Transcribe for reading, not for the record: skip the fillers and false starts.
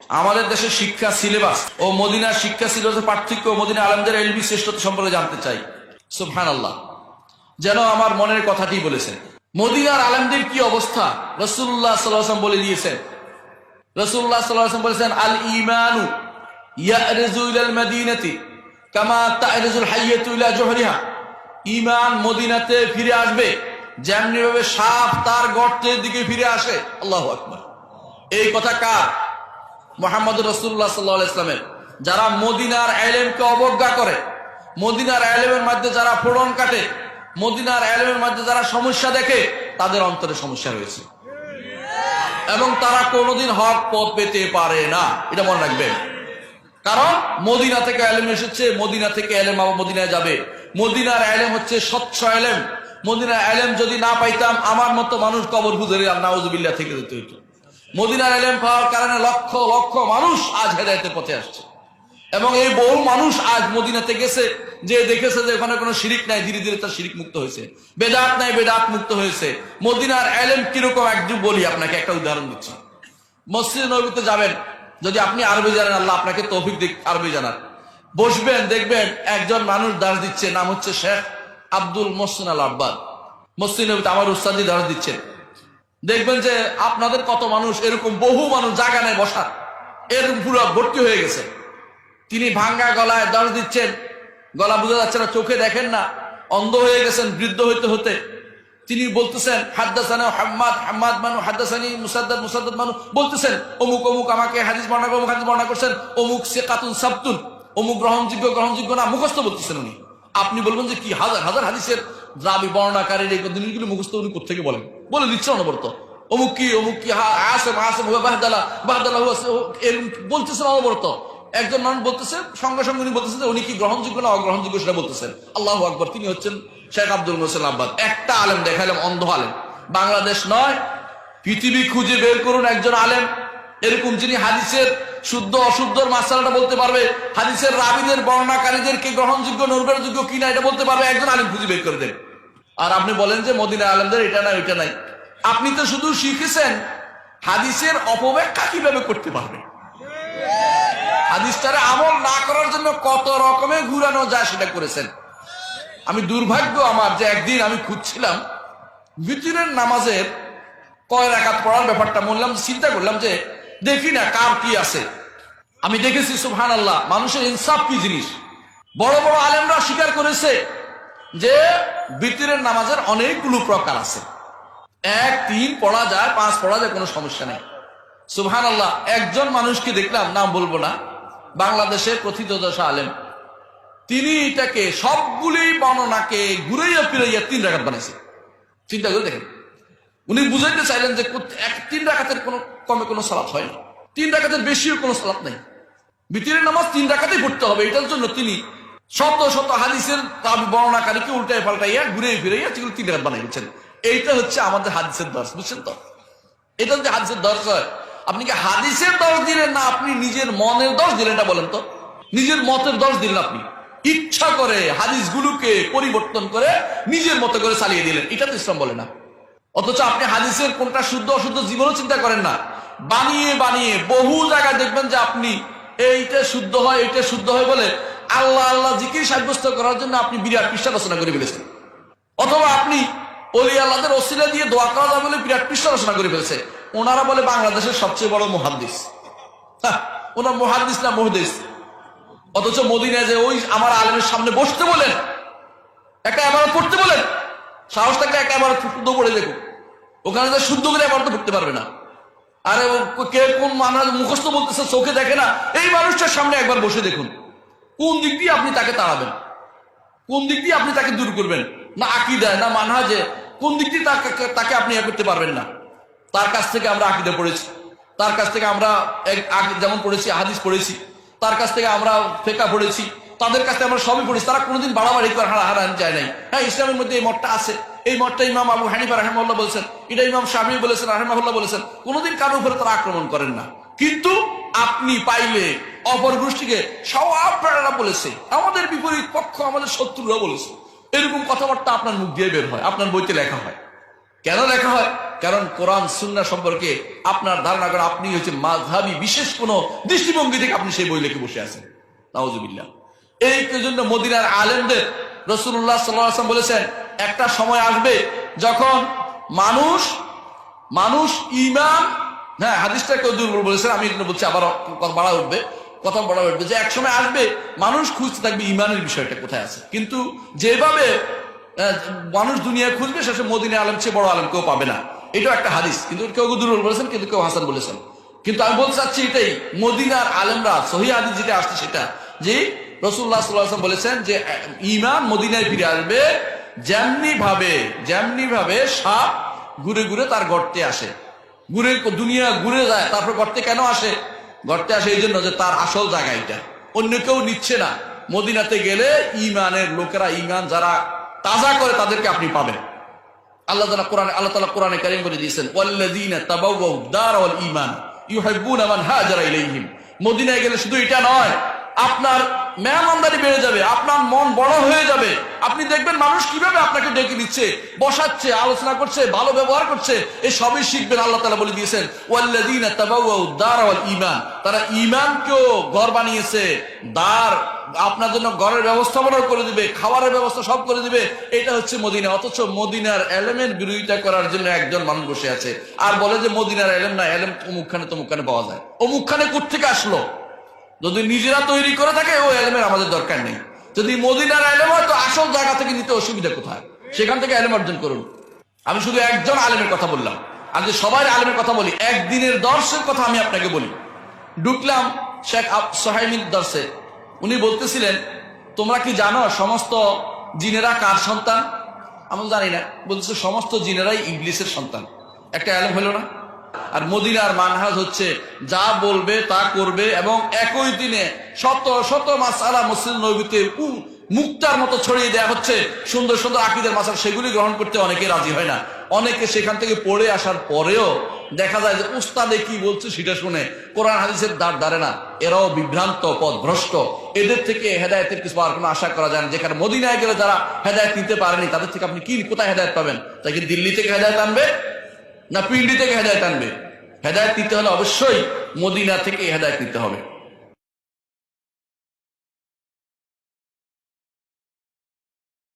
আমাদের দেশের শিক্ষা সিলেবাস ও মদিনার শিক্ষা সিলেবাসের পার্থক্য, মদিনা আলেমদের এলবি শ্রেষ্ঠতা সম্পর্কে জানতে চাই। সুবহানাল্লাহ, যেন আমার মনের কথাটি বলেছেন। মদিনার আলেমদের কি অবস্থা রাসূলুল্লাহ সাল্লাল্লাহু আলাইহি ওয়াসাল্লাম বলে দিয়েছেন। রাসূলুল্লাহ সাল্লাল্লাহু আলাইহি ওয়াসাল্লাম বলেছেন, আল ঈমানু ইয়ারজু ইলাল মাদিনাতি কামা তা'রজুল হাইয়াতু ইলা জুহরিহা। ঈমান মদিনাতে ফিরে আসবে যেমনি ভাবে সাপ তার গর্তের দিকে ফিরে আসে। আল্লাহু আকবার। এই কথা কার? মুহাম্মদুর রাসূলুল্লাহ সাল্লাল্লাহু আলাইহি ওয়াসাল্লামের। যারা মদিনার ইলমকে অবজ্ঞা করে, মদিনার ইলমের মধ্যে যারা ফোড়ন কাটে, মদিনার ইলমের মধ্যে যারা সমস্যা দেখে, তাদের অন্তরে সমস্যা রয়েছে এবং তারা কোনোদিন হক পথ পেতে পারে না। এটা মনে রাখবেন। কারণ মদিনা থেকে ইলম এসেছে, মদিনা থেকে ইলম আবার মদিনায় যাবে। মদিনার ইলম হচ্ছে স্বচ্ছ ইলম। মদিনার ইলম যদি না পাইতাম, আমার মতো মানুষ কবর খুঁজে নাউজুবিল্লাহ থেকে যেতে হইতো। মদিনার ইলম পাওয়ার কারণে লক্ষ লক্ষ মানুষ আজ হেদায়েতের পথে আসছে এবং এই বহু মানুষ আজ মদিনাতে গেছে, যে দেখেছে যে ওখানে কোনো শিরিক নাই, ধীরে ধীরে তার শিরিক মুক্ত হয়েছে। বেদাত নাই, বেদাত মুক্ত হয়েছে। মদিনার ইলম কিরকম একটু বলি আপনাকে, একটা উদাহরণ দিচ্ছি। মসজিদ নববীতে যাবেন, যদি আপনি আরবি জানেন, আল্লাহ আপনাকে তৌফিক দিক আরবি জানার, বসবেন, দেখবেন একজন মানুষ দাঁড় দিচ্ছে, নাম হচ্ছে শেখ আব্দুল মোহসিন আল আব্বাদ। মসজিদ নববীতে আমার উস্তাদি দাঁড় দিচ্ছেন। দেখবেন যে আপনাদের কত মানুষ, এরকম বহু মানুষ জায়গা নেই বসার, এরকম পুরো ভর্তি হয়ে গেছে। তিনি ভাঙ্গা গলায় দর্শ দিচ্ছেন, গলা বোঝা যাচ্ছে না, চোখে দেখেন না, অন্ধ হয়ে গেছেন বৃদ্ধ হইতে হতে। তিনি বলতেছেন হাদ্দাসানা হাম্মাদ, হাম্মাদ মানু হাদ্দাসানি মুসাদ্দাদ, মুসাদ্দাদ মানু বলতেছেন অমুক অমুক আমাকে হাদিস বর্ণনা করে, অমুক হাদিস বর্ণনা করছেন, অমুক সিকাতুন সাবতুন, অমুক গ্রহণযোগ্য গ্রহণযোগ্য না, মুখস্থ বলতেছেন উনি। আপনি বলবেন যে কি হাজার হাজার হাদিসের রাবি বর্ণনাকারীর এই জিনিসগুলো মুখস্থ উনি কোথেকে বলেন? বলে দিচ্ছে অনবরত, অমুক কি আসেম আসেম হুয়া বাহদালা, বাহদালা হুয়া, এরকম বলতেছেন অনবরত। একজন মানুষ বলতেছেন, সঙ্গে সঙ্গে উনি বলতেছেন উনি কি গ্রহণযোগ্য না অগ্রহণযোগ্য সেটা বলতেছেন। আল্লাহু আকবার। তিনি হচ্ছেন শেখ আব্দুল মোহসিন আব্বাদ। একটা আলেম দেখাইলাম, অন্ধ আলেম, বাংলাদেশ নয় পৃথিবী খুঁজে বের করুন একজন আলেম এরকম, যিনি হাদিসের শুদ্ধ অশুদ্ধর মাসালাটা বলতে পারবে, হাদিসের রাবীদের বর্ণনাকারীদেরকে গ্রহণযোগ্য নির্ভরযোগ্য কিনা এটা বলতে পারবে, একজন আলেম খুঁজে বের করে দেন। আর আপনি বলেন যে মদিনা আলেমদের এটা নাই ওইটা নাই। আপনি তো শুধু শিখেছেন হাদিসের অপব্যাখ্যা কিভাবে করতে পারবে। হাদিসটারে আমল না করার জন্য কত রকমের ঘুরানো যায় সেটা করেছেন। আমি দুর্ভাগ্য আমার যে একদিন আমি খুঁজছিলাম বিতরের নামাজের কয় রাকাত পড়ার ব্যাপারটা, বললাম চিন্তা করলাম যে দেখি না কার কি আছে। আমি দেখেছি সুবহানাল্লাহ, মানুষের ইনসাফ কি জিনিস। বড় বড় আলেমরা স্বীকার করেছে যে বিতরের নামাজের অনেকগুলো প্রকার আছে। 1, 3 পড়া যায়, 5 পড়া যায়, কোনো সমস্যা নেই। সুবহানাল্লাহ, একজন মানুষকে দেখলাম, নাম বলবো না, বাংলাদেশের প্রথিতযশা আলেম, তিনি এটাকে সবগুলি বর্ণনাকে ঘুরাইয়া ফিরাইয়া 3 রাকাত বানাইছে। চিন্তা করে দেখেন, উনি বুঝাইতে চাইলেন যে 3 রাকাতের কোনো কমে কোনো সালাত হয় না, 3 রাকাতের বেশিও কোনো সালাত নাই, বিতরের নামাজ 3 রাকাতেই পড়তে হবে। এটার জন্য তিনি শত শত হাদিসের বর্ণনাকারীকে উল্টায় পাল্টাইয়া ঘুরে ফিরাইয়া 3 রাকাত বানাই দিচ্ছেন। এইটা হচ্ছে আমাদের হাদিসের দর্শ, বুঝছেন তো? এটা হচ্ছে হাদিসের দর্শ হয়। আপনি কি হাদিসের দর্শ দিলেন না আপনি নিজের মনের দর্শ দিলেন? এটা বলেন তো, নিজের মতের দর্শ দিলেন আপনি, ইচ্ছা করে হাদিসগুলোকে পরিবর্তন করে নিজের মতো করে চালিয়ে দিলেন। এটা তো ইসলাম বলে না। অথচ আপনি হাদিসের কোনটা শুদ্ধ অশুদ্ধ জীবনও চিন্তা করেন না, বানিয়ে বানিয়ে বহু জায়গায় দেখবেন যে আপনি এইটা শুদ্ধ হয়, এইটা শুদ্ধ হয় বলে আল্লাহ আল্লাহ জিকির সাব্যস্ত করার জন্য আপনি বিরাট পৃষ্ঠা রচনা করে ফেলেছেন। অথবা আপনি ওলি আল্লাহদের ওসিলা দিয়ে দোয়া করা যাবে বলে বিরাট পৃষ্ঠা রচনা করে ফেলেছে। ওনারা বলে বাংলাদেশের সবচেয়ে বড় মুহাদ্দিস। ওনার মুহাদ্দিস না মুহদ্দিস। অথচ মদিনায় যে ওই আমার আলেমের সামনে বসতে বলেন, একটা ইবাদত পড়তে বলেন, সাহস থাকলে একটা ইবাদত শুদ্ধ পড়ে দেখুন, ওখানে যে শুদ্ধ করে ইবাদত পড়তে পারবে না। আরে কে কোন মানুষ মুখস্থ বলতেছে, চোখে দেখে না, এই মানুষটার সামনে একবার বসে দেখুন, কোন দিক দিয়ে আপনি তাকে তাড়াবেন, কোন দিক দিয়ে আপনি তাকে দূর করবেন, না আকীদায় না মানহাজে, কোন দিক দিয়ে তাকে আপনি করতে পারবেন না। তার কাছ থেকে আমরা আকীদা পড়েছি, তার কাছ থেকে আমরা যেমন পড়েছি হাদিস পড়েছি, তার কাছ থেকে আমরা ফিকহ পড়েছি, তাদের কাছ থেকে আমরা সবই পড়েছি। তারা কোনোদিন বাড়াবাড়ি করে হারাহারানি যায় নাই। হ্যাঁ, ইসলামের মধ্যে এই মতটা আছে, এই মতটা ইমাম আবু হানিফা রাহিমাহুল্লাহ বলেছেন, এটা ইমাম শাফিঈ বলেছেন রাহিমাহুল্লাহ বলেছেন। কোনোদিন কারো উপরে তারা আক্রমণ করেন না। কিন্তু আপনি পাইলে অপর গোষ্ঠীকে সব প্রেরণা বলেছে, আমাদের বিপরীত পক্ষ, আমাদের শত্রুরা বলেছে, এরকম কথাবার্তা আপনার মুখ দিয়ে বের হয়, আপনার বইতে লেখা হয়। কেন লেখা হয়? কারণ কোরআন সুন্নাহ সম্পর্কে আপনার ধারণা করেন আপনি হচ্ছে মাযহাবী বিশেষ কোন দৃষ্টিভঙ্গি থেকে আপনি সেই বই লিখে বসে আছেন। নাউজুবিল্লাহ। এই জন্য মদিনার আলেমদের রাসূলুল্লাহ সাল্লাল্লাহু আলাইহি ওয়াসাল্লাম বলেছেন একটা সময় আসবে যখন মানুষ ঈমান, হ্যাঁ হাদিসটা কেউ দুর্বল বলেছেন, আমি এটা বলছি আবার কথা বাড়া উঠবে যে এক সময় আসবে মানুষ খুঁজতে থাকবে ঈমানের বিষয়টা কোথায় আছে। কিন্তু যেভাবে মানুষ দুনিয়া খুঁজবে শেষে মদিনার আলেম চেয়ে বড় আলেম কেউ পাবে না, এটাও একটা হাদিস। কিন্তু কেউ দুর্বল বলেছেন, কিন্তু কেউ হাসান বলেছেন। কিন্তু আমি বলতে চাচ্ছি এটাই, মদিনার আলেমরা সহিহ হাদিস যেটা আসছে সেটা যে রাসূলুল্লাহ সাল্লাল্লাহু আলাইহি ওয়াসাল্লাম বলেছেন যে ঈমান মদিনায় ফিরে আসবে যেমনি ভাবে সাপ ঘুরে ঘুরে তার গর্তে আসে, দুনিয়া ঘুরে যায়, তারপর গর্তে কেন আসে? গর্তে আসে এই জন্য যে তার আসল জায়গা এটা, অন্য কেউ নিচ্ছে না। মদিনাতে গেলে ঈমানের লোকেরা, ঈমান যারা তাজা করে তাদেরকে আপনি পাবেন। আল্লাহ তাআলা কোরআনে কারীম বলে দিয়েছেন ওয়াল্লাযীনা তাবাওয়াউ দার ওয়াল ঈমান ইউহিব্বুনা মান হাজারা ইলাইহিম। মদিনায় গেলে শুধু এটা নয়, আপনার মেহমানদারি বেড়ে যাবে, আপনার মন বড় হয়ে যাবে। আপনি দেখবেন মানুষ কিভাবে আপনাকে ডেকে নিচ্ছে, বসাচ্ছে, আলোচনা করছে, ভালো ব্যবহার করছে, এই সবই শিখবেন। আল্লাহ তাআলা বলে দিয়েছেন ওয়াল্লাযীনা তাবাওয়াউ দার ওয়াল ঈমান, তারা ঈমানকেও ঘর বানিয়েছে, দার আপনার জন্য ঘরের ব্যবস্থাপনা করে দিবে, খাবারের ব্যবস্থা সব করে দিবে। এটা হচ্ছে মদিনা। অথচ মদিনার এলেমের বিরোধিতা করার জন্য একজন মানুষ বসে আছে আর বলে যে মদিনার এলেম না, এলেম অমুকখানে পাওয়া যায়। অমুকখানে কোত্থেকে আসলো? যদি নিজেরা তৈরি করে থাকে ও এলেমের আমাদের দরকার নেই। যদি মদিনার এলেম হয় তো আসল জায়গা থেকে নিতে অসুবিধা কোথায়? সেখান থেকে এলেম অর্জন করুন। আমি শুধু একজন আলেমের কথা বললাম, আর যে সবাই আলেমের কথা বলি, একদিনের দর্শের কথা আমি আপনাকে বলি। ঢুকলাম শেখ সোহাইমির দর্শে, উনি বলতেছিলেন তোমরা কি জানো সমস্ত জিনেরা কার সন্তান? আমি জানি না। বলতেছে সমস্ত জিনেরাই ইবলিসের সন্তান। একটা আলেম হলো না? আর মদিনার মানহাজ হচ্ছে যা বলবে তা করবে, এবং একই দিনে শত শত মাসআলা মসজিদ নববীতে মুক্তার মতো ছড়িয়ে দেওয়া হচ্ছে। সুন্দর সুন্দর আকীদার মাসআলা, সেগুলি গ্রহণ করতে অনেকে রাজি হয় না। অনেকে সেখান থেকে পড়ে আসার পরেও দেখা যায় যে উস্তাদে কি বলছে সেটা শুনে কোরআন হাদিসের ধারে না। এরাও বিভ্রান্ত, পথভ্রষ্ট। এদের থেকে হেদায়েতের কিছু আর কোনো আশা করা যায় না। যেখানে মদিনায় গেলে যারা হেদায়েত নিতে পারেনি তাদের থেকে আপনি কোথায় হেদায়েত পাবেন? তাই কি দিল্লি থেকে হেদায়েত আনবে না পিন্ডি থেকে হেদায়েত আনবে? হেদায়েত নিতে হলে অবশ্যই মদিনা থেকে হেদায়েত নিতে হবে।